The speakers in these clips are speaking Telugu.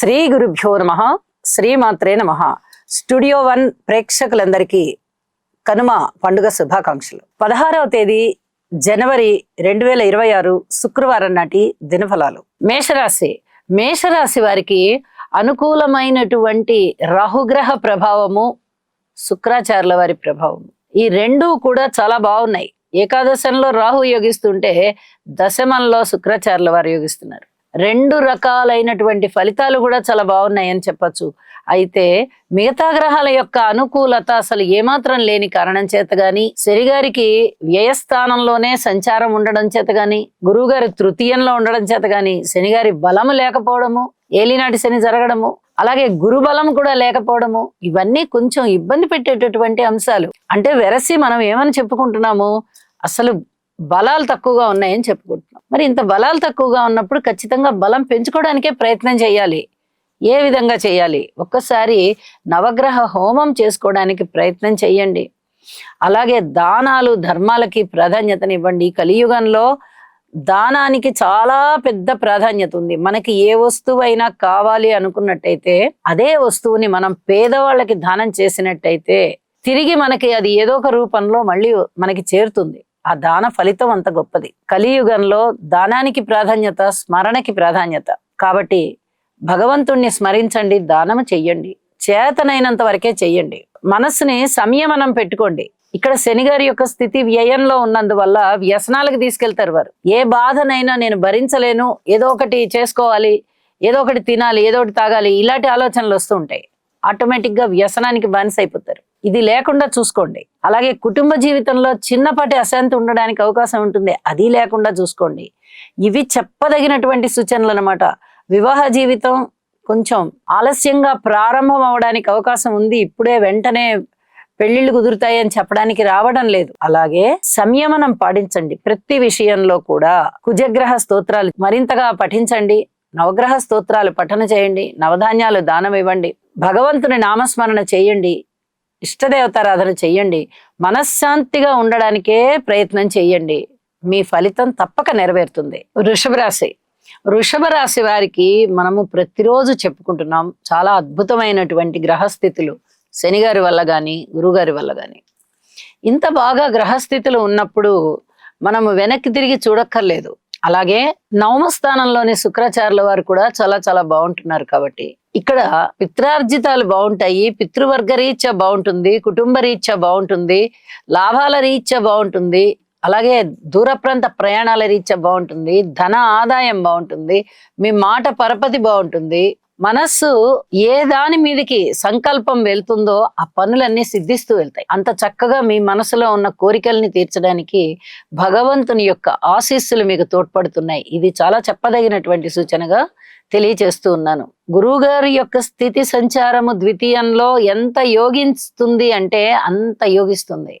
శ్రీ గురుభ్యో నమః. శ్రీమాత్రే నమః. స్టూడియో 1 ప్రేక్షకులందరికీ కనుమ పండుగ శుభాకాంక్షలు. 16వ తేదీ జనవరి 2026 శుక్రవారం నాటి దినఫలాలు. మేషరాశి వారికి అనుకూలమైనటువంటి రాహుగ్రహ ప్రభావము, శుక్రాచార్యుల వారి ప్రభావము, ఈ రెండూ కూడా చాలా బాగున్నాయి. ఏకాదశంలో రాహు యోగిస్తుంటే దశమంలో శుక్రాచార్యుల వారు యోగిస్తున్నారు. రెండు రకాలైనటువంటి ఫలితాలు కూడా చాలా బాగున్నాయని చెప్పచ్చు. అయితే మిగతా గ్రహాల యొక్క అనుకూలత అసలు ఏమాత్రం లేని కారణం చేత గాని, శనిగారికి వ్యయస్థానంలోనే సంచారం ఉండడం చేత గాని, గురువుగారి తృతీయంలో ఉండడం చేత గాని, శనిగారి బలము లేకపోవడము, ఏలినాటి శని జరగడము, అలాగే గురు బలం కూడా లేకపోవడము, ఇవన్నీ కొంచెం ఇబ్బంది పెట్టేటటువంటి అంశాలు. అంటే వెరసి మనం ఏమని చెప్పుకుంటున్నాము, అసలు బలాలు తక్కువగా ఉన్నాయని చెప్పుకుంటున్నాం. మరి ఇంత బలాలు తక్కువగా ఉన్నప్పుడు ఖచ్చితంగా బలం పెంచుకోవడానికే ప్రయత్నం చేయాలి. ఏ విధంగా చేయాలి? ఒక్కసారి నవగ్రహ హోమం చేసుకోవడానికి ప్రయత్నం చేయండి. అలాగే దానాలు ధర్మాలకి ప్రాధాన్యతనివ్వండి. కలియుగంలో దానానికి చాలా పెద్ద ప్రాధాన్యత ఉంది. మనకి ఏ వస్తువైనా కావాలి అనుకున్నట్టయితే అదే వస్తువుని మనం పేదవాళ్ళకి దానం చేసినట్టయితే తిరిగి మనకి అది ఏదో ఒక రూపంలో మళ్ళీ మనకి చేరుతుంది. ఆ దాన ఫలితం అంత గొప్పది. కలియుగంలో దానానికి ప్రాధాన్యత, స్మరణకి ప్రాధాన్యత. కాబట్టి భగవంతుణ్ణి స్మరించండి, దానము చెయ్యండి, చేతనైనంత వరకే చెయ్యండి. మనస్సుని సంయమనం పెట్టుకోండి. ఇక్కడ శనిగారి యొక్క స్థితి వ్యయంలో ఉన్నందువల్ల వ్యసనాలకు తీసుకెళ్తారు వారు. ఏ బాధనైనా నేను భరించలేను, ఏదో ఒకటి చేసుకోవాలి, ఏదో ఒకటి తినాలి, ఏదో ఒకటి తాగాలి, ఇలాంటి ఆలోచనలు వస్తూ ఉంటాయి. ఆటోమేటిక్ గా వ్యసనానికి బానిస అయిపోతారు. ఇది లేకుండా చూసుకోండి. అలాగే కుటుంబ జీవితంలో చిన్నపాటి అశాంతి ఉండడానికి అవకాశం ఉంటుంది, అది లేకుండా చూసుకోండి. ఇవి చెప్పదగినటువంటి సూచనలు అన్నమాట. వివాహ జీవితం కొంచెం ఆలస్యంగా ప్రారంభం అవడానికి అవకాశం ఉంది. ఇప్పుడే వెంటనే పెళ్లిళ్ళు కుదురుతాయి అని చెప్పడానికి రావడం లేదు. అలాగే సంయమనం పాటించండి. ప్రతి విషయంలో కూడా కుజగ్రహ స్తోత్రాలు మరింతగా పఠించండి. నవగ్రహ స్తోత్రాలు పఠన చేయండి. నవధాన్యాలు దానం ఇవ్వండి. భగవంతుని నామస్మరణ చేయండి. ఇష్టదేవతారాధన చెయ్యండి. మనశ్శాంతిగా ఉండడానికే ప్రయత్నం చెయ్యండి. మీ ఫలితం తప్పక నెరవేరుతుంది. వృషభ రాశి వారికి మనము ప్రతిరోజు చెప్పుకుంటున్నాం చాలా అద్భుతమైనటువంటి గ్రహస్థితులు శనిగారి వల్ల గాని, గురుగారి వల్ల గాని. ఇంత బాగా గ్రహస్థితులు ఉన్నప్పుడు మనము వెనక్కి తిరిగి చూడక్కర్లేదు. అలాగే నవమ స్థానంలోని శుక్రాచార్యుల వారు కూడా చాలా చాలా బాగుంటున్నారు. కాబట్టి ఇక్కడ పిత్రార్జితాలు బాగుంటాయి, పితృవర్గ రీత్యా బాగుంటుంది, కుటుంబ రీత్యా బాగుంటుంది, లాభాల రీత్యా బాగుంటుంది, అలాగే దూర ప్రాంత ప్రయాణాల రీత్యా బాగుంటుంది, ధన ఆదాయం బాగుంటుంది, మీ మాట పరపతి బాగుంటుంది. మనస్సు ఏ దాని మీదకి సంకల్పం వెళ్తుందో ఆ పనులన్నీ సిద్ధిస్తూ వెళ్తాయి. అంత చక్కగా మీ మనసులో ఉన్న కోరికల్ని తీర్చడానికి భగవంతుని యొక్క ఆశీస్సులు మీకు తోడ్పడుతున్నాయి. ఇది చాలా చెప్పదగినటువంటి సూచనగా తెలియచేస్తూ ఉన్నాను. గురువు గారి యొక్క స్థితి సంచారము ద్వితీయంలో ఎంత యోగిస్తుంది అంటే అంత యోగిస్తుంది.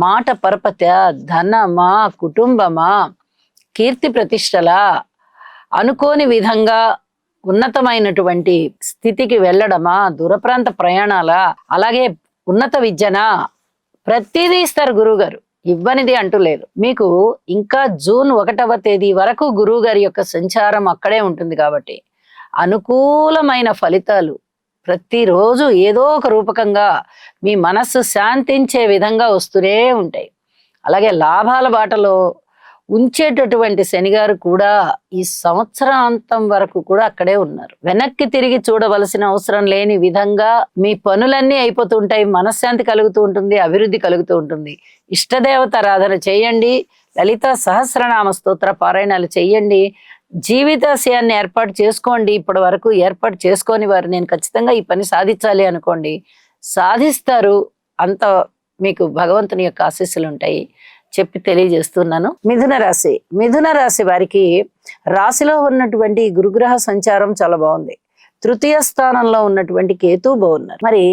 మాట పరపత, ధనమా, కుటుంబమా, కీర్తి ప్రతిష్టలా, అనుకోని విధంగా ఉన్నతమైనటువంటి స్థితికి వెళ్ళడమా, దూరప్రాంత ప్రయాణాలా, అలాగే ఉన్నత విద్యనా, ప్రతిదీ ఇస్తారు గురువు గారు. ఇవ్వనిది అంటూ లేదు. మీకు ఇంకా జూన్ 1వ తేదీ వరకు గురువు గారి యొక్క సంచారం అక్కడే ఉంటుంది. కాబట్టి అనుకూలమైన ఫలితాలు ప్రతిరోజు ఏదో ఒక రూపకంగా మీ మనస్సు శాంతించే విధంగా వస్తూనే ఉంటాయి. అలాగే లాభాల బాటలో ఉంచేటటువంటి శనిగారు కూడా ఈ సంవత్సరాంతం వరకు కూడా అక్కడే ఉన్నారు. వెనక్కి తిరిగి చూడవలసిన అవసరం లేని విధంగా మీ పనులన్నీ అయిపోతుంటాయి. మనశ్శాంతి కలుగుతూ ఉంటుంది, అభివృద్ధి కలుగుతూ ఉంటుంది. ఇష్టదేవతారాధన చేయండి. లలిత సహస్రనామ స్తోత్ర పారాయణాలు చేయండి. జీవితాశయాన్ని ఏర్పాటు చేసుకోండి. ఇప్పటి వరకు ఏర్పాటు చేసుకొని వారు నేను ఖచ్చితంగా ఈ పని సాధించాలి అనుకోండి, సాధిస్తారు. అంత మీకు భగవంతుని యొక్క ఆశీస్సులు ఉంటాయి చెప్పి తెలియజేస్తున్నాను. మిథున రాశి వారికి రాశిలో ఉన్నటువంటి గురుగ్రహ సంచారం చాలా బాగుంది. తృతీయ స్థానంలో ఉన్నటువంటి కేతు బాగున్నారు. మరి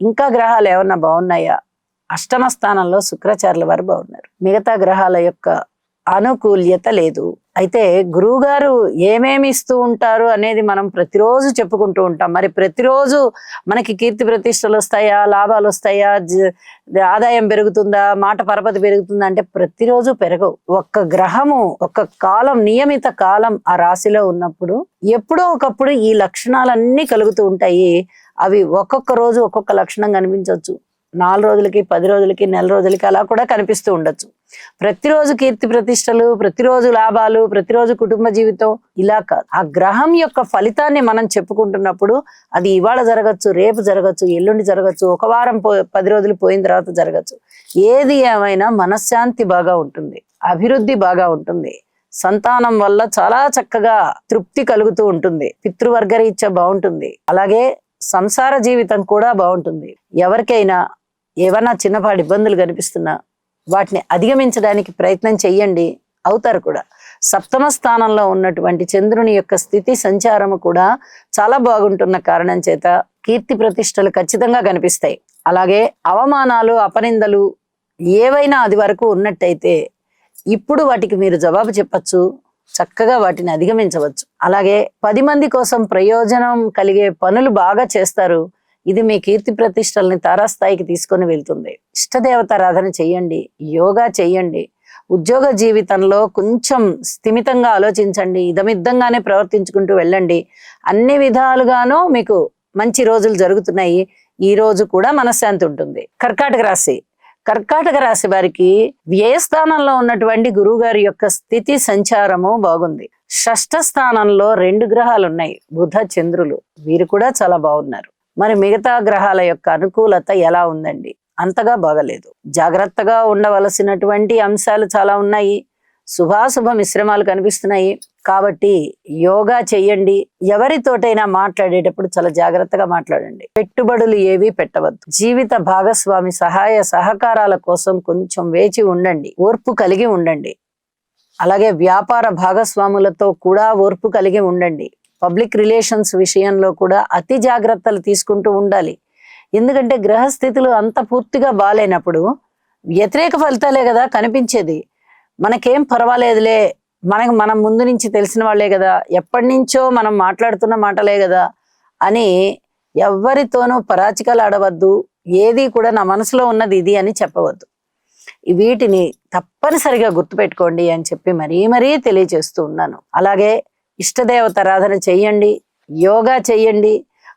ఇంకా గ్రహాలు ఏమన్నా బాగున్నాయా? అష్టమ స్థానంలో శుక్రాచార్యుల వారు బాగున్నారు. మిగతా గ్రహాల యొక్క అనుకూల్యత లేదు. అయితే గురువు గారు ఏమేమి ఇస్తూ ఉంటారు అనేది మనం ప్రతిరోజు చెప్పుకుంటూ ఉంటాం. మరి ప్రతిరోజు మనకి కీర్తి ప్రతిష్టలు వస్తాయా, లాభాలు వస్తాయా, ఆదాయం పెరుగుతుందా, మాట పరపతి పెరుగుతుందా అంటే ప్రతిరోజు పెరగవు. ఒక్క గ్రహము ఒక్క కాలం, నియమిత కాలం ఆ రాశిలో ఉన్నప్పుడు ఎప్పుడో ఒకప్పుడు ఈ లక్షణాలన్నీ కలుగుతూ ఉంటాయి. అవి ఒక్కొక్క రోజు ఒక్కొక్క లక్షణం కనిపించవచ్చు. 4 రోజులకి, 10 రోజులకి, నెల రోజులకి అలా కూడా కనిపిస్తూ ఉండొచ్చు. ప్రతిరోజు కీర్తి ప్రతిష్టలు, ప్రతిరోజు లాభాలు, ప్రతిరోజు కుటుంబ జీవితం ఇలా కాదు. ఆ గ్రహం యొక్క ఫలితాన్ని మనం చెప్పుకుంటున్నప్పుడు అది ఇవాళ జరగచ్చు, రేపు జరగచ్చు, ఎల్లుండి జరగచ్చు, ఒక వారం 10 రోజులు పోయిన తర్వాత జరగచ్చు. ఏది ఏమైనా మనశ్శాంతి బాగా ఉంటుంది, అభివృద్ధి బాగా ఉంటుంది, సంతానం వల్ల చాలా చక్కగా తృప్తి కలుగుతూ ఉంటుంది, పితృవర్గరీత్యా బాగుంటుంది, అలాగే సంసార జీవితం కూడా బాగుంటుంది. ఎవరికైనా ఏవన్నా చిన్నపాటి ఇబ్బందులు కనిపిస్తున్నా వాటిని అధిగమించడానికి ప్రయత్నం చెయ్యండి, అవుతారు కూడా. సప్తమ స్థానంలో ఉన్నటువంటి చంద్రుని యొక్క స్థితి సంచారము కూడా చాలా బాగుంటున్న కారణం చేత కీర్తి ప్రతిష్టలు ఖచ్చితంగా కనిపిస్తాయి. అలాగే అవమానాలు, అపనిందలు ఏవైనా అది వరకు ఉన్నట్టయితే ఇప్పుడు వాటికి మీరు జవాబు చెప్పచ్చు, చక్కగా వాటిని అధిగమించవచ్చు. అలాగే 10 మంది కోసం ప్రయోజనం కలిగే పనులు బాగా చేస్తారు. ఇది మీ కీర్తి ప్రతిష్టల్ని తారాస్థాయికి తీసుకొని వెళ్తుంది. ఇష్టదేవతారాధన చెయ్యండి, యోగా చెయ్యండి. ఉద్యోగ జీవితంలో కొంచెం స్థిమితంగా ఆలోచించండి, ఇదమిద్దంగానే ప్రవర్తించుకుంటూ వెళ్ళండి. అన్ని విధాలుగానూ మీకు మంచి రోజులు జరుగుతున్నాయి. ఈ రోజు కూడా మనశ్శాంతి ఉంటుంది. కర్కాటక రాశి వారికి వ్యయస్థానంలో ఉన్నటువంటి గురువు గారి యొక్క స్థితి సంచారము బాగుంది. షష్ఠ స్థానంలో 2 గ్రహాలు ఉన్నాయి, బుధ చంద్రులు. వీరు కూడా చాలా బాగున్నారు. మరి మిగతా గ్రహాల యొక్క అనుకూలత ఎలా ఉందండి? అంతగా బాగలేదు. జాగ్రత్తగా ఉండవలసినటువంటి అంశాలు చాలా ఉన్నాయి. శుభాశుభ మిశ్రమాలు కనిపిస్తున్నాయి. కాబట్టి యోగా చెయ్యండి. ఎవరితోటైనా మాట్లాడేటప్పుడు చాలా జాగ్రత్తగా మాట్లాడండి. పెట్టుబడులు ఏవి పెట్టవద్దు. జీవిత భాగస్వామి సహాయ సహకారాల కోసం కొంచెం వేచి ఉండండి, ఓర్పు కలిగి ఉండండి. అలాగే వ్యాపార భాగస్వాములతో కూడా ఓర్పు కలిగి ఉండండి. పబ్లిక్ రిలేషన్స్ విషయంలో కూడా అతి జాగ్రత్తలు తీసుకుంటూ ఉండాలి. ఎందుకంటే గ్రహస్థితులు అంత పూర్తిగా బాలేనప్పుడు వ్యతిరేక ఫలితాలే కదా కనిపించేది. మనకేం పర్వాలేదులే, మనం ముందు నుంచి తెలిసిన వాళ్ళే కదా, ఎప్పటి నుంచో మనం మాట్లాడుతున్న మాటలే కదా అని ఎవరితోనూ పరాచికలు ఆడవద్దు. ఏది కూడా నా మనసులో ఉన్నది ఇది అని చెప్పవద్దు. వీటిని తప్పనిసరిగా గుర్తుపెట్టుకోండి అని చెప్పి మరీ తెలియజేస్తూ ఉన్నాను. అలాగే ఇష్టదేవతారాధన చెయ్యండి, యోగా చెయ్యండి,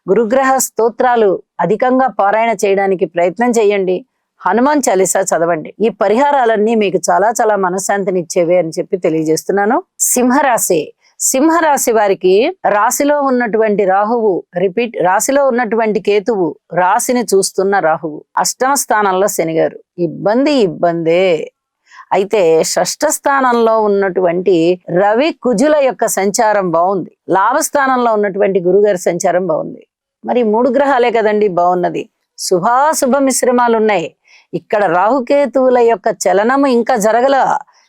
గురుగ్రహ స్తోత్రాలు అధికంగా పారాయణ చేయడానికి ప్రయత్నం చేయండి, హనుమాన్ చాలీసా చదవండి. ఈ పరిహారాలన్నీ మీకు చాలా చాలా మనశ్శాంతినిచ్చేవే అని చెప్పి తెలియజేస్తున్నాను. సింహరాశి వారికి రాశిలో ఉన్నటువంటి రాహువు రాశిలో ఉన్నటువంటి కేతువు, రాశిని చూస్తున్న రాహువు, అష్టమ స్థానంలో శనిగారు. ఇబ్బందే. అయితే షష్ఠ స్థానంలో ఉన్నటువంటి రవి కుజుల యొక్క సంచారం బాగుంది. లాభస్థానంలో ఉన్నటువంటి గురుగారి సంచారం బాగుంది. మరి 3 గ్రహాలే కదండి బాగున్నది. శుభాశుభ మిశ్రమాలు ఉన్నాయి. ఇక్కడ రాహుకేతువుల యొక్క చలనము ఇంకా జరగల.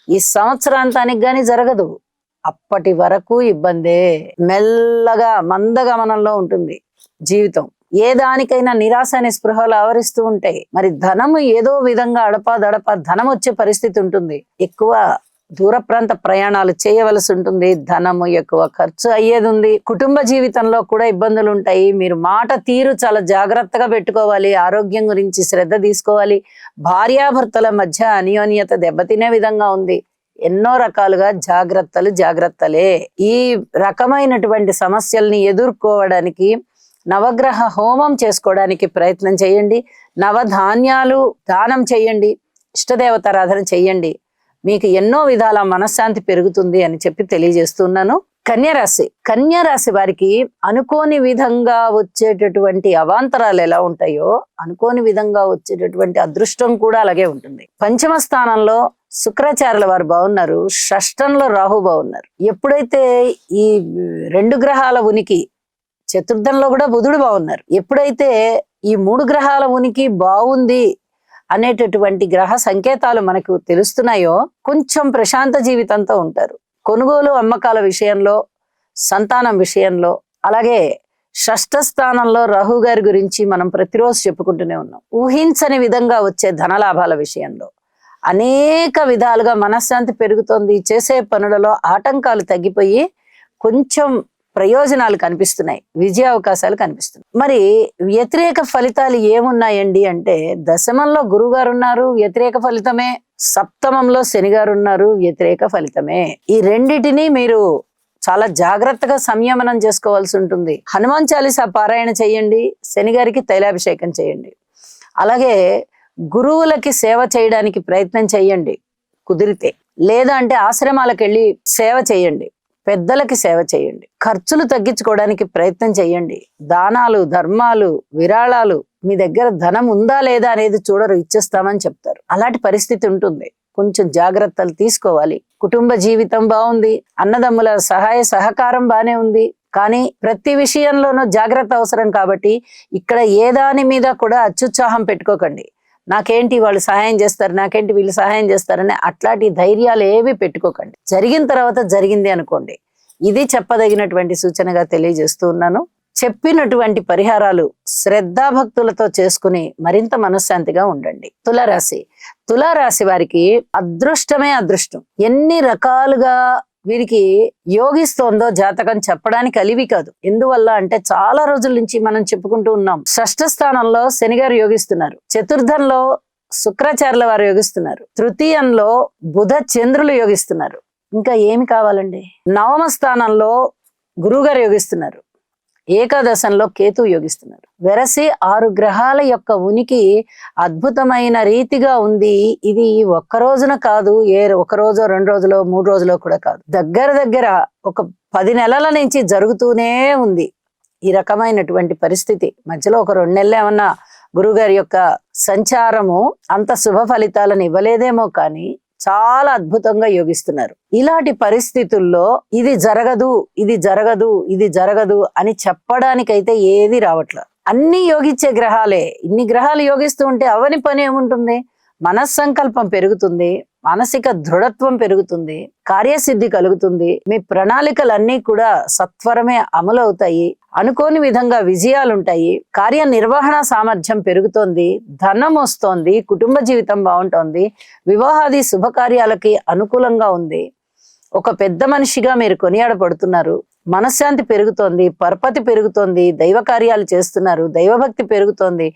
ఈ సంవత్సరాంతానికి గాని జరగదు. అప్పటి వరకు ఇబ్బందే. మెల్లగా మందగమనంలో ఉంటుంది జీవితం. ఏ దానికైనా నిరాశ అనే స్పృహలు ఆవరిస్తూ ఉంటాయి. మరి ధనము ఏదో విధంగా అడపా ధనం వచ్చే పరిస్థితి ఉంటుంది. ఎక్కువ దూర ప్రాంత ప్రయాణాలు చేయవలసి ఉంటుంది. ధనము ఎక్కువ ఖర్చు అయ్యేది ఉంది. కుటుంబ జీవితంలో కూడా ఇబ్బందులు ఉంటాయి. మీరు మాట తీరు చాలా జాగ్రత్తగా పెట్టుకోవాలి. ఆరోగ్యం గురించి శ్రద్ధ తీసుకోవాలి. భార్యాభర్తల మధ్య అన్యోన్యత దెబ్బతినే విధంగా ఉంది. ఎన్నో రకాలుగా జాగ్రత్తలే. ఈ రకమైనటువంటి సమస్యల్ని ఎదుర్కోవడానికి నవగ్రహ హోమం చేసుకోవడానికి ప్రయత్నం చేయండి. నవధాన్యాలు దానం చేయండి. ఇష్టదేవతారాధన చెయ్యండి. మీకు ఎన్నో విధాల మనశ్శాంతి పెరుగుతుంది అని చెప్పి తెలియజేస్తున్నాను. కన్యారాశి వారికి అనుకోని విధంగా వచ్చేటటువంటి అవాంతరాలు ఎలా ఉంటాయో అనుకోని విధంగా వచ్చేటటువంటి అదృష్టం కూడా అలాగే ఉంటుంది. పంచమ స్థానంలో శుక్రాచార్యుల వారు బాగున్నారు. షష్టంలో రాహు బాగున్నారు. ఎప్పుడైతే ఈ 2 గ్రహాల ఉనికి, చతుర్థంలో కూడా బుధుడు బాగున్నారు. ఎప్పుడైతే ఈ 3 గ్రహాల ఉనికి బాగుంది అనేటటువంటి గ్రహ సంకేతాలు మనకు తెలుస్తున్నాయో కొంచెం ప్రశాంత జీవితంతో ఉంటారు. కొనుగోలు అమ్మకాల విషయంలో, సంతానం విషయంలో, అలాగే షష్ఠ స్థానంలో రాహు గారి గురించి మనం ప్రతిరోజు చెప్పుకుంటూనే ఉన్నాం. ఊహించని విధంగా వచ్చే ధనలాభాల విషయంలో, అనేక విధాలుగా మనశ్శాంతి పెరుగుతోంది, చేసే పనులలో ఆటంకాలు తగ్గిపోయి కొంచెం ప్రయోజనాలు కనిపిస్తున్నాయి, విజయ అవకాశాలు కనిపిస్తున్నాయి. మరి వ్యతిరేక ఫలితాలు ఏమున్నాయండి అంటే, దశమంలో గురుగారు ఉన్నారు, వ్యతిరేక ఫలితమే. సప్తమంలో శనిగారు ఉన్నారు, వ్యతిరేక ఫలితమే. ఈ రెండిటిని మీరు చాలా జాగ్రత్తగా సంయమనం చేసుకోవాల్సి ఉంటుంది. హనుమాన్ చాలీసా పారాయణ చేయండి, శనిగారికి తైలాభిషేకం చేయండి. అలాగే గురువులకి సేవ చేయడానికి ప్రయత్నం చేయండి కుదిరితే. లేదా అంటే ఆశ్రమాలకు వెళ్ళి సేవ చేయండి, పెద్దలకి సేవ చేయండి. ఖర్చులు తగ్గించుకోవడానికి ప్రయత్నం చేయండి. దానాలు, ధర్మాలు, విరాళాలు, మీ దగ్గర ధనం ఉందా లేదా అనేది చూడరు, ఇచ్చేస్తామని చెప్తారు. అలాంటి పరిస్థితి ఉంటుంది. కొంచెం జాగ్రత్తలు తీసుకోవాలి. కుటుంబ జీవితం బాగుంది, అన్నదమ్ముల సహాయ సహకారం బానే ఉంది, కానీ ప్రతి విషయంలోనూ జాగ్రత్త అవసరం. కాబట్టి ఇక్కడ ఏ దాని మీద కూడా అత్యుత్సాహం పెట్టుకోకండి. నాకేంటి వాళ్ళు సహాయం చేస్తారు, నాకేంటి వీళ్ళు సహాయం చేస్తారని అట్లాంటి ధైర్యాలు ఏవి పెట్టుకోకండి. జరిగిన తర్వాత జరిగింది అనుకోండి. ఇది చెప్పదగినటువంటి సూచనగా తెలియజేస్తూ ఉన్నాను. చెప్పినటువంటి పరిహారాలు శ్రద్ధాభక్తులతో చేసుకుని మరింత మనశ్శాంతిగా ఉండండి. తులారాశి వారికి అదృష్టమే అదృష్టం. ఎన్ని రకాలుగా వీరికి యోగిస్తోందో జాతకం చెప్పడానికి అలివి కాదు. ఎందువల్ల అంటే చాలా రోజుల నుంచి మనం చెప్పుకుంటూ ఉన్నాం. షష్ఠ స్థానంలో శనిగారు యోగిస్తున్నారు, చతుర్థంలో శుక్రాచార్యుల వారు యోగిస్తున్నారు, తృతీయంలో బుధ చంద్రులు యోగిస్తున్నారు. ఇంకా ఏమి కావాలండి? నవమ స్థానంలో గురువుగారు యోగిస్తున్నారు, ఏకాదశంలో కేతు యోగిస్తున్నారు. వెరసి 6 గ్రహాల యొక్క ఉనికి అద్భుతమైన రీతిగా ఉంది. ఇది ఒక్క రోజున కాదు, ఒక రోజో 2 రోజులో 3 రోజులో కూడా కాదు, దగ్గర ఒక 10 నెలల నుంచి జరుగుతూనే ఉంది ఈ రకమైనటువంటి పరిస్థితి. మధ్యలో ఒక 2 నెలలు ఏమన్నా గురుగారి యొక్క సంచారము అంత శుభ ఫలితాలను ఇవ్వలేదేమో, కానీ చాలా అద్భుతంగా యోగిస్తున్నారు. ఇలాంటి పరిస్థితుల్లో ఇది జరగదు, ఇది జరగదు, ఇది జరగదు అని చెప్పడానికైతే ఏది రావట్లేదు. అన్ని యోగించే గ్రహాలే. ఇన్ని గ్రహాలు యోగిస్తూ ఉంటే అవని పని ఏముంటుంది? మనస్సంకల్పం పెరుగుతుంది, మానసిక దృఢత్వం పెరుగుతుంది, కార్యసిద్ధి కలుగుతుంది. మీ ప్రణాళికలన్నీ కూడా సత్వరమే అమలు అవుతాయి, అనుకోని విధంగా విజయాలుంటాయి, కార్యనిర్వహణ సామర్థ్యం పెరుగుతోంది, ధనం వస్తోంది, కుటుంబ జీవితం బాగుంటోంది, వివాహాది శుభకార్యాలకి అనుకూలంగా ఉంది. ఒక పెద్ద మనిషిగా మీరు కొనియాడబడుతున్నారు, మనశ్శాంతి పెరుగుతోంది, పరపతి పెరుగుతోంది, దైవ కార్యాలు చేస్తున్నారు, దైవభక్తి పెరుగుతోంది,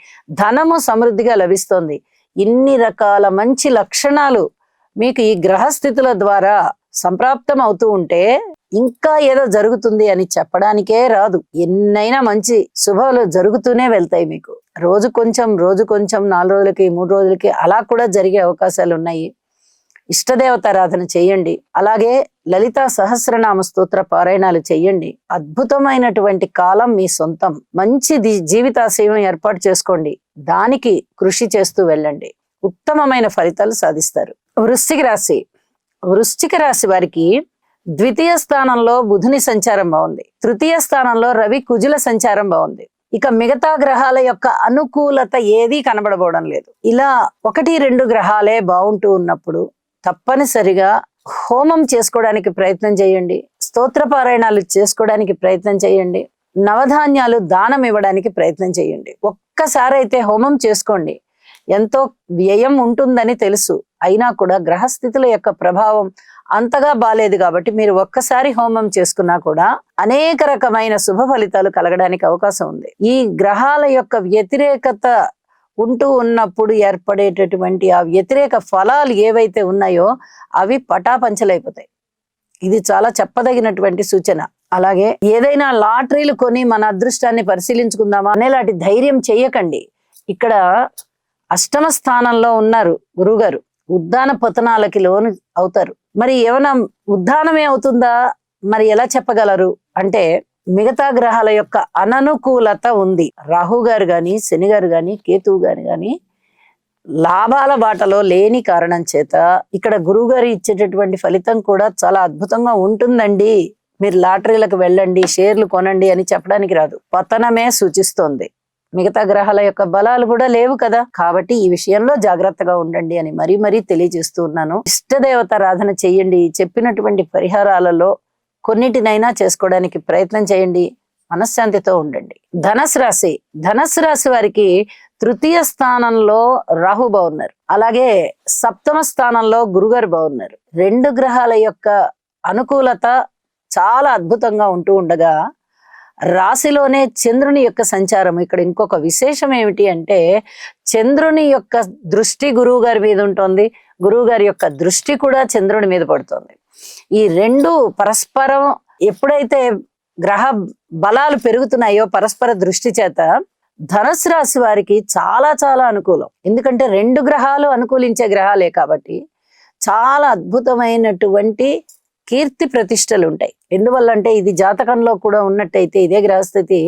ధనము సమృద్ధిగా లభిస్తోంది. ఇన్ని రకాల మంచి లక్షణాలు మీకు ఈ గ్రహస్థితుల ద్వారా సంప్రాప్తం అవుతూ ఉంటే ఇంకా ఏదో జరుగుతుంది అని చెప్పడానికే రాదు. ఎన్నైనా మంచి శుభాలు జరుగుతూనే వెళ్తాయి మీకు. రోజు కొంచెం 4 రోజులకి 3 రోజులకి అలా కూడా జరిగే అవకాశాలు ఉన్నాయి. ఇష్టదేవతారాధన చెయ్యండి. అలాగే లలితా సహస్రనామ స్తోత్ర పారాయణాలు చెయ్యండి. అద్భుతమైనటువంటి కాలం మీ సొంతం. మంచి జీవితాశయం ఏర్పాటు చేసుకోండి, దానికి కృషి చేస్తూ వెళ్ళండి, ఉత్తమమైన ఫలితాలు సాధిస్తారు. వృశ్చిక రాశి వారికి ద్వితీయ స్థానంలో బుధుని సంచారం బాగుంది, తృతీయ స్థానంలో రవి కుజుల సంచారం బాగుంది. ఇక మిగతా గ్రహాల యొక్క అనుకూలత ఏదీ కనబడబోవడం లేదు. ఇలా 1-2 గ్రహాలే బాగుంటూ ఉన్నప్పుడు తప్పనిసరిగా హోమం చేసుకోవడానికి ప్రయత్నం చేయండి, స్తోత్ర పారాయణాలు చేసుకోవడానికి ప్రయత్నం చేయండి, నవధాన్యాలు దానం ఇవ్వడానికి ప్రయత్నం చేయండి. ఒక్కసారి అయితే హోమం చేసుకోండి. ఎంతో వ్యయం ఉంటుందని తెలుసు, అయినా కూడా గ్రహస్థితుల యొక్క ప్రభావం అంతగా బాలేదు కాబట్టి మీరు ఒక్కసారి హోమం చేసుకున్నా కూడా అనేక రకమైన శుభ ఫలితాలు కలగడానికి అవకాశం ఉంది. ఈ గ్రహాల యొక్క వ్యతిరేకత ఉంటూ ఉన్నప్పుడు ఏర్పడేటటువంటి ఆ వ్యతిరేక ఫలాలు ఏవైతే ఉన్నాయో అవి పటాపంచలైపోతాయి. ఇది చాలా చెప్పదగినటువంటి సూచన. అలాగే ఏదైనా లాటరీలు కొని మన అదృష్టాన్ని పరిశీలించుకుందామా అనేలాంటి ధైర్యం చెయ్యకండి. ఇక్కడ అష్టమ స్థానంలో ఉన్నారు గురువుగారు, ఉద్దాన పతనాలకి లోను అవుతారు. మరి ఏమైనా ఉద్దానమే అవుతుందా? మరి ఎలా చెప్పగలరు అంటే, మిగతా గ్రహాల యొక్క అననుకూలత ఉంది. రాహు గారు గాని, శని గారు గాని, కేతువు గారు గాని లాభాల బాటలో లేని కారణం చేత ఇక్కడ గురువు గారు ఇచ్చేటటువంటి ఫలితం కూడా చాలా అద్భుతంగా ఉంటుందండి, మీరు లాటరీలకు వెళ్ళండి, షేర్లు కొనండి అని చెప్పడానికి రాదు. పతనమే సూచిస్తోంది. మిగతా గ్రహాల యొక్క బలాలు కూడా లేవు కదా, కాబట్టి ఈ విషయంలో జాగ్రత్తగా ఉండండి అని మరీ తెలియజేస్తూ ఉన్నాను. ఇష్టదేవతారాధన చెయ్యండి. చెప్పినటువంటి పరిహారాలలో కొన్నిటినైనా చేసుకోవడానికి ప్రయత్నం చేయండి. మనశ్శాంతితో ఉండండి. ధనస్సు రాశి వారికి తృతీయ స్థానంలో రాహు బాగున్నారు, అలాగే సప్తమ స్థానంలో గురుగారు బాగున్నారు. 2 గ్రహాల యొక్క అనుకూలత చాలా అద్భుతంగా ఉంటూ ఉండగా రాశిలోనే చంద్రుని యొక్క సంచారం. ఇక్కడ ఇంకొక విశేషం ఏమిటి అంటే చంద్రుని యొక్క దృష్టి గురువు గారి మీద ఉంటుంది, గురువు గారి యొక్క దృష్టి కూడా చంద్రుని మీద పడుతుంది. ఈ 2 పరస్పరం ఎప్పుడైతే గ్రహ బలాలు పెరుగుతున్నాయో పరస్పర దృష్టి చేత ధనుసు రాశి వారికి చాలా చాలా అనుకూలం. ఎందుకంటే 2 గ్రహాలు అనుకూలించే గ్రహాలే కాబట్టి చాలా అద్భుతమైనటువంటి కీర్తి ప్రతిష్టలు ఉంటాయి. ఎందువల్ల అంటే ఇది జాతకంలో కూడా ఉన్నట్టయితే ఇదే గ్రహస్థితి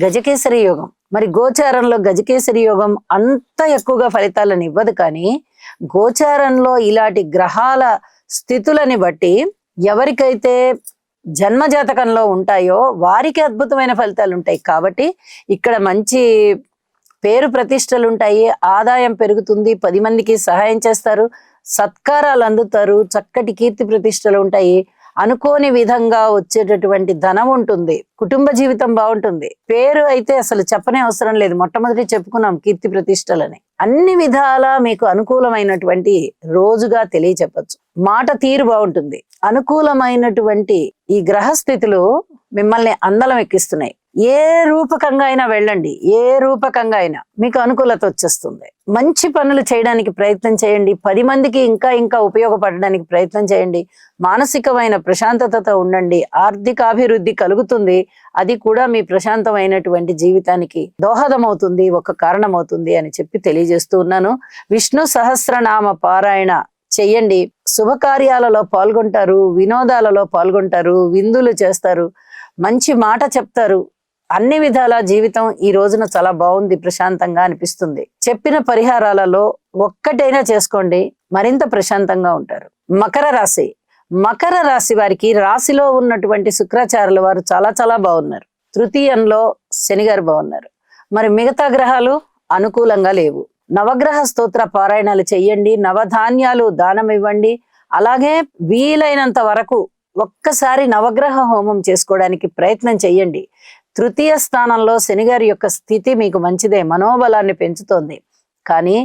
గజకేసరి యోగం. మరి గోచారంలో గజకేసరి యోగం అంత ఎక్కువగా ఫలితాలను ఇవ్వదు, కానీ గోచారంలో ఇలాంటి గ్రహాల స్థితులని బట్టి ఎవరికైతే జన్మ జాతకంలో ఉంటాయో వారికి అద్భుతమైన ఫలితాలు ఉంటాయి. కాబట్టి ఇక్కడ మంచి పేరు ప్రతిష్టలు ఉంటాయి, ఆదాయం పెరుగుతుంది, 10 మందికి సహాయం చేస్తారు, సత్కారాలు అందుతారు, చక్కటి కీర్తి ప్రతిష్టలు ఉంటాయి, అనుకోని విధంగా వచ్చేటటువంటి ధనం ఉంటుంది, కుటుంబ జీవితం బాగుంటుంది. పేరు అయితే అసలు చెప్పనే అవసరం లేదు, మొట్టమొదటి చెప్పుకున్నాం కీర్తి ప్రతిష్టలని. అన్ని విధాలా మీకు అనుకూలమైనటువంటి రోజుగా తెలియచెప్పచ్చు. మాట తీరు బాగుంటుంది. అనుకూలమైనటువంటి ఈ గ్రహస్థితులు మిమ్మల్ని అందలం ఎక్కిస్తున్నాయి. ఏ రూపకంగా అయినా వెళ్ళండి, ఏ రూపకంగా అయినా మీకు అనుకూలత వచ్చేస్తుంది. మంచి పనులు చేయడానికి ప్రయత్నం చేయండి, 10 మందికి ఇంకా ఇంకా ఉపయోగపడడానికి ప్రయత్నం చేయండి, మానసికమైన ప్రశాంతతతో ఉండండి, ఆర్థికాభివృద్ధి కలుగుతుంది. అది కూడా మీ ప్రశాంతమైనటువంటి జీవితానికి దోహదమవుతుంది, ఒక కారణమవుతుంది అని చెప్పి తెలియజేస్తూ ఉన్నాను. విష్ణు సహస్రనామ పారాయణ చెయ్యండి, శుభకార్యాలలో పాల్గొంటారు, వినోదాలలో పాల్గొంటారు, విందులు చేస్తారు, మంచి మాట చెప్తారు. అన్ని విధాల జీవితం ఈ రోజున చాలా బాగుంది, ప్రశాంతంగా అనిపిస్తుంది. చెప్పిన పరిహారాలలో ఒక్కటైనా చేసుకోండి, మరింత ప్రశాంతంగా ఉంటారు. మకర రాశి. మకర రాశి వారికి రాశిలో ఉన్నటువంటి శుక్రాచార్యుల వారు చాలా చాలా బాగున్నారు. తృతీయంలో శనిగారు బాగున్నారు. మరి మిగతా గ్రహాలు అనుకూలంగా లేవు. నవగ్రహ స్తోత్ర పారాయణాలు చెయ్యండి, నవధాన్యాలు దానం ఇవ్వండి. అలాగే వీలైనంత వరకు ఒక్కసారి నవగ్రహ హోమం చేసుకోవడానికి ప్రయత్నం చెయ్యండి. తృతీయ స్థానంలో శనిగారి యొక్క స్థితి మీకు మంచిదే, మనోబలాన్ని పెంచుతోంది. కానీ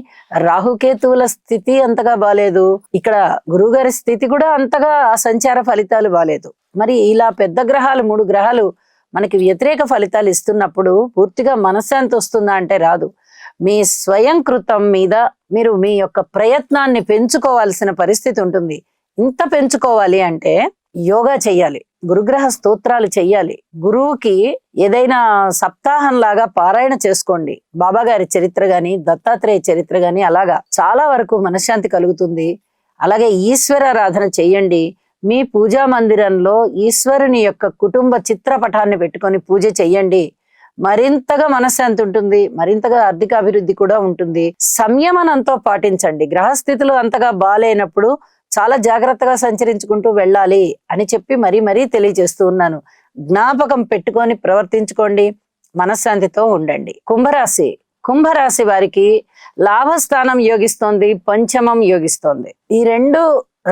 రాహుకేతువుల స్థితి అంతగా బాలేదు, ఇక్కడ గురువుగారి స్థితి కూడా అంతగా సంచార ఫలితాలు బాలేదు. మరి ఇలా పెద్ద గ్రహాలు 3 గ్రహాలు మనకి వ్యతిరేక ఫలితాలు ఇస్తున్నప్పుడు పూర్తిగా మనశ్శాంతి వస్తుందా అంటే రాదు. మీ స్వయం కృతం మీద మీరు మీ యొక్క ప్రయత్నాన్ని పెంచుకోవాల్సిన పరిస్థితి ఉంటుంది. ఇంత పెంచుకోవాలి అంటే యోగా చెయ్యాలి, గురుగ్రహ స్తోత్రాలు చెయ్యాలి, గురువుకి ఏదైనా సప్తాహం లాగా పారాయణ చేసుకోండి, బాబా గారి చరిత్ర గాని దత్తాత్రేయ చరిత్ర గాని, అలాగా చాలా వరకు మనశ్శాంతి కలుగుతుంది. అలాగే ఈశ్వరారాధన చెయ్యండి. మీ పూజా మందిరంలో ఈశ్వరుని యొక్క కుటుంబ చిత్రపటాన్ని పెట్టుకొని పూజ చెయ్యండి. మరింతగా మనశ్శాంతి ఉంటుంది, మరింతగా ఆర్థిక అభివృద్ధి కూడా ఉంటుంది. సంయమనంతో పాటించండి. గ్రహస్థితులు అంతగా బాలేనప్పుడు చాలా జాగ్రత్తగా సంచరించుకుంటూ వెళ్ళాలి అని చెప్పి మరీ తెలియజేస్తూ ఉన్నాను. జ్ఞాపకం పెట్టుకొని ప్రవర్తించుకోండి, మనశ్శాంతితో ఉండండి. కుంభరాశి. కుంభరాశి వారికి లాభస్థానం యోగిస్తోంది, పంచమం యోగిస్తోంది. ఈ 2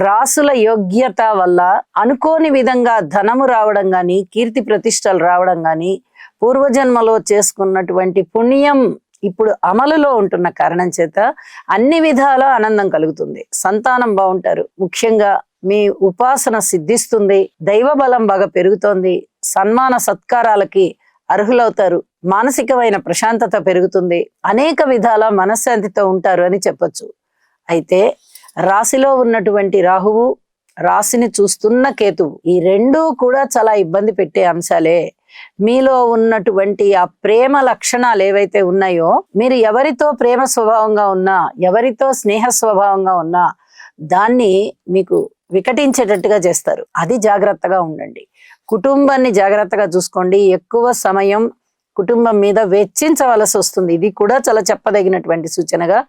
రాసుల యోగ్యత వల్ల అనుకోని విధంగా ధనము రావడం గాని, కీర్తి ప్రతిష్టలు రావడం గాని, పూర్వజన్మలో చేసుకున్నటువంటి పుణ్యం ఇప్పుడు అమలులో ఉంటున్న కారణం చేత అన్ని విధాల ఆనందం కలుగుతుంది. సంతానం బాగుంటారు, ముఖ్యంగా మీ ఉపాసన సిద్ధిస్తుంది, దైవ బలం బాగా పెరుగుతోంది, సన్మాన సత్కారాలకి అర్హులవుతారు, మానసికమైన ప్రశాంతత పెరుగుతుంది, అనేక విధాల మనశ్శాంతితో ఉంటారు అని చెప్పొచ్చు. అయితే రాశిలో ఉన్నటువంటి రాహువు, రాశిని చూస్తున్న కేతువు, ఈ 2 కూడా చాలా ఇబ్బంది పెట్టే అంశాలే. మీలో ఉన్నటువంటి ఆ ప్రేమ లక్షణాలు ఏవైతే ఉన్నాయో, మీరు ఎవరితో ప్రేమ స్వభావంగా ఉన్నా, ఎవరితో స్నేహ స్వభావంగా ఉన్నా దాన్ని మీకు వికటించేటట్టుగా చేస్తారు. అది జాగ్రత్తగా ఉండండి. కుటుంబాన్ని జాగ్రత్తగా చూసుకోండి. ఎక్కువ సమయం కుటుంబం మీద వెచ్చించవలసి వస్తుంది. ఇది కూడా చాలా చెప్పదగినటువంటి సూచనగా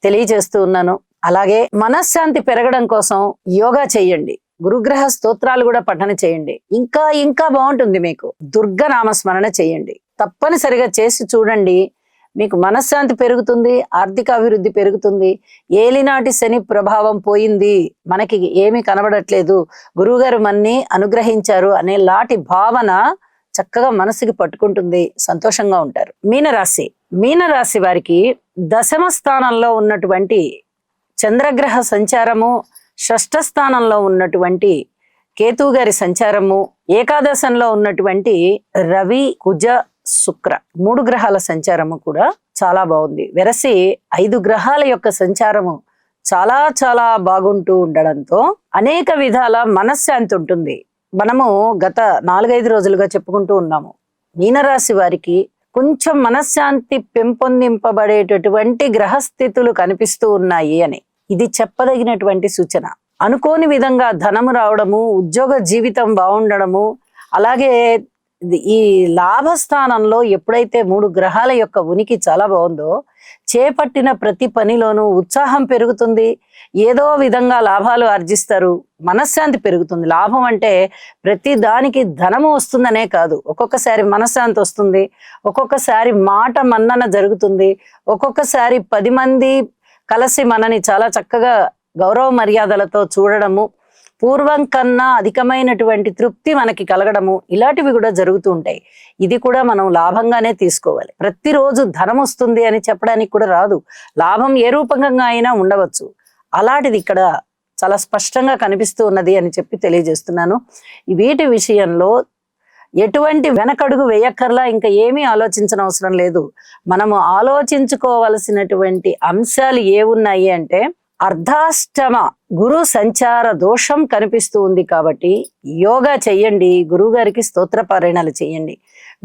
తెలియజేస్తూ ఉన్నాను. అలాగే మనశ్శాంతి పెరగడం కోసం యోగా చెయ్యండి, గురుగ్రహ స్తోత్రాలు కూడా పఠన చేయండి. ఇంకా ఇంకా బాగుంటుంది. మీకు దుర్గ నామస్మరణ చేయండి, తప్పనిసరిగా చేసి చూడండి. మీకు మనశ్శాంతి పెరుగుతుంది, ఆర్థిక అభివృద్ధి పెరుగుతుంది. ఏలినాటి శని ప్రభావం పోయింది, మనకి ఏమీ కనబడట్లేదు, గురువుగారు మన్ని అనుగ్రహించారు అనే లాంటి భావన చక్కగా మనసుకి పట్టుకుంటుంది, సంతోషంగా ఉంటారు. మీనరాశి. మీనరాశి వారికి దశమ స్థానంలో ఉన్నటువంటి చంద్రగ్రహ సంచారము, షష్ఠ స్థానంలో ఉన్నటువంటి కేతువు గారి సంచారము, ఏకాదశంలో ఉన్నటువంటి రవి, కుజ, శుక్ర 3 గ్రహాల సంచారము కూడా చాలా బాగుంది. వెరసి 5 గ్రహాల యొక్క సంచారము చాలా చాలా బాగుంటూ ఉండడంతో అనేక విధాల మనశ్శాంతి ఉంటుంది. మనము గత 4-5 రోజులుగా చెప్పుకుంటూ ఉన్నాము, మీనరాశి వారికి కొంచెం మనశ్శాంతి పెంపొందింపబడేటటువంటి గ్రహస్థితులు కనిపిస్తూ ఉన్నాయి అని. ఇది చెప్పదగినటువంటి సూచన. అనుకోని విధంగా ధనము రావడము, ఉద్యోగ జీవితం బాగుండడము, అలాగే ఈ లాభస్థానంలో ఎప్పుడైతే 3 గ్రహాల యొక్క ఉనికి చాలా బాగుందో, చేపట్టిన ప్రతి పనిలోనూ ఉత్సాహం పెరుగుతుంది, ఏదో విధంగా లాభాలు ఆర్జిస్తారు, మనశ్శాంతి పెరుగుతుంది. లాభం అంటే ప్రతి దానికి ధనము వస్తుందనే కాదు, ఒక్కొక్కసారి మనశ్శాంతి వస్తుంది, ఒక్కొక్కసారి మాట మన్నన జరుగుతుంది, ఒక్కొక్కసారి 10 మంది కలిసి మనని చాలా చక్కగా గౌరవ మర్యాదలతో చూడడము, పూర్వం కన్నా అధికమైనటువంటి తృప్తి మనకి కలగడము, ఇలాంటివి కూడా జరుగుతూ ఉంటాయి. ఇది కూడా మనం లాభంగానే తీసుకోవాలి. ప్రతిరోజు ధనం వస్తుంది అని చెప్పడానికి కూడా రాదు, లాభం ఏ రూపంగా అయినా ఉండవచ్చు. అలాంటిది ఇక్కడ చాలా స్పష్టంగా కనిపిస్తూ ఉన్నది అని చెప్పి తెలియజేస్తున్నాను. వీటి విషయంలో ఎటువంటి వెనకడుగు వేయక్కర్లా, ఇంకా ఏమీ ఆలోచించిన అవసరం లేదు. మనము ఆలోచించుకోవలసినటువంటి అంశాలు ఏమున్నాయి అంటే, అర్ధాష్టమ గురు సంచార దోషం కనిపిస్తూ ఉంది కాబట్టి యోగా చెయ్యండి, గురువు గారికి స్తోత్ర పారాయణాలు చెయ్యండి.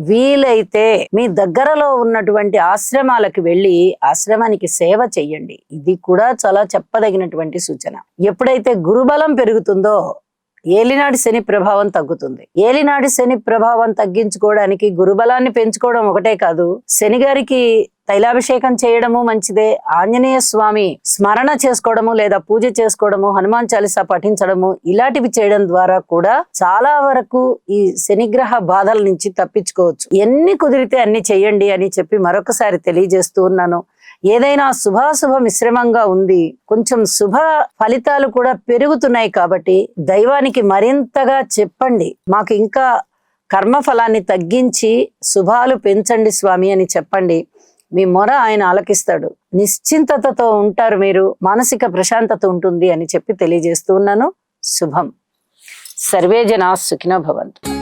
వీలైతే మీ దగ్గరలో ఉన్నటువంటి ఆశ్రమాలకు వెళ్ళి ఆశ్రమానికి సేవ చెయ్యండి. ఇది కూడా చాలా చెప్పదగినటువంటి సూచన. ఎప్పుడైతే గురుబలం పెరుగుతుందో ఏలినాడి శని ప్రభావం తగ్గుతుంది. ఏలినాడి శని ప్రభావం తగ్గించుకోవడానికి గురుబలాన్ని పెంచుకోవడం ఒకటే కాదు, శని గారికి తైలాభిషేకం చేయడము మంచిదే, ఆంజనేయ స్వామి స్మరణ చేసుకోవడము లేదా పూజ చేసుకోవడము, హనుమాన్ చాలీసా పఠించడము, ఇలాంటివి చేయడం ద్వారా కూడా చాలా వరకు ఈ శనిగ్రహ బాధల నుంచి తప్పించుకోవచ్చు. ఎన్ని కుదిరితే అన్ని చెయ్యండి అని చెప్పి మరొకసారి తెలియజేస్తూ ఉన్నాను. ఏదైనా శుభాశుభ మిశ్రమంగా ఉంది, కొంచెం శుభ ఫలితాలు కూడా పెరుగుతున్నాయి కాబట్టి దైవానికి మరింతగా చెప్పండి, మాకు ఇంకా కర్మఫలాన్ని తగ్గించి శుభాలు పెంచండి స్వామి అని చెప్పండి. మీ మొర ఆయన ఆలకిస్తాడు, నిశ్చింతతతో ఉంటారు, మీరు మానసిక ప్రశాంతత ఉంటుంది అని చెప్పి తెలియజేస్తూ ఉన్నాను. శుభం. సర్వే జనా సుఖినో భవంతు.